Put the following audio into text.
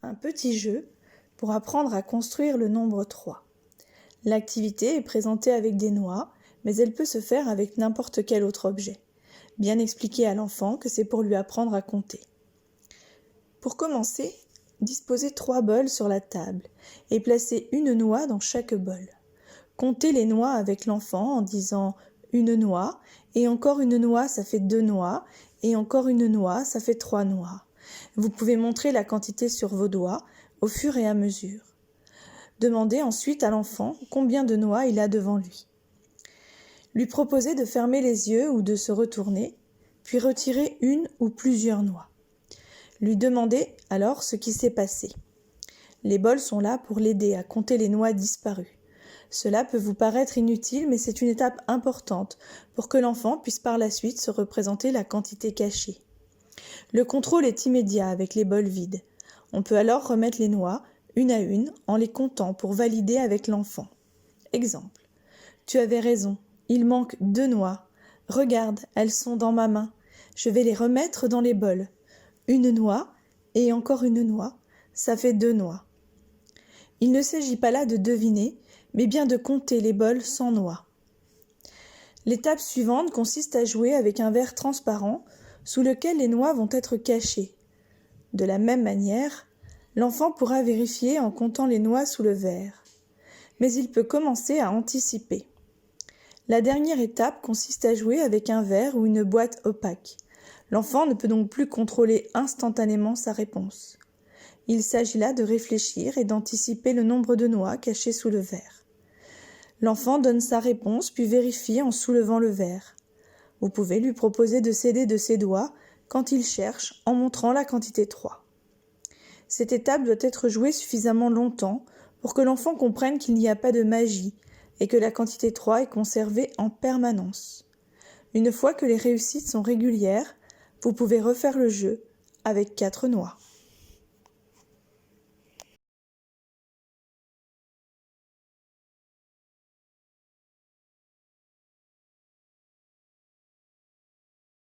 un petit jeu pour apprendre à construire le nombre 3. L'activité est présentée avec des noix, mais elle peut se faire avec n'importe quel autre objet. Bien expliquer à l'enfant que c'est pour lui apprendre à compter. Pour commencer, disposez 3 bols sur la table et placez une noix dans chaque bol. Comptez les noix avec l'enfant en disant « une noix » et encore une noix, ça fait 2 noix et encore une noix, ça fait 3 noix. Vous pouvez montrer la quantité sur vos doigts au fur et à mesure. Demandez ensuite à l'enfant combien de noix il a devant lui. Lui proposez de fermer les yeux ou de se retourner, puis retirer une ou plusieurs noix. Lui demandez alors ce qui s'est passé. Les bols sont là pour l'aider à compter les noix disparues. Cela peut vous paraître inutile, mais c'est une étape importante pour que l'enfant puisse par la suite se représenter la quantité cachée. Le contrôle est immédiat avec les bols vides. On peut alors remettre les noix une à une en les comptant pour valider avec l'enfant. Exemple. Tu avais raison, il manque 2 noix. Regarde, elles sont dans ma main. Je vais les remettre dans les bols. Une noix et encore une noix, ça fait 2 noix. Il ne s'agit pas là de deviner, mais bien de compter les bols sans noix. L'étape suivante consiste à jouer avec un verre transparent sous lequel les noix vont être cachées. De la même manière, l'enfant pourra vérifier en comptant les noix sous le verre. Mais il peut commencer à anticiper. La dernière étape consiste à jouer avec un verre ou une boîte opaque. L'enfant ne peut donc plus contrôler instantanément sa réponse. Il s'agit là de réfléchir et d'anticiper le nombre de noix cachées sous le verre. L'enfant donne sa réponse puis vérifie en soulevant le verre. Vous pouvez lui proposer de s'aider de ses doigts quand il cherche en montrant la quantité 3. Cette étape doit être jouée suffisamment longtemps pour que l'enfant comprenne qu'il n'y a pas de magie et que la quantité 3 est conservée en permanence. Une fois que les réussites sont régulières, vous pouvez refaire le jeu avec 4 noix.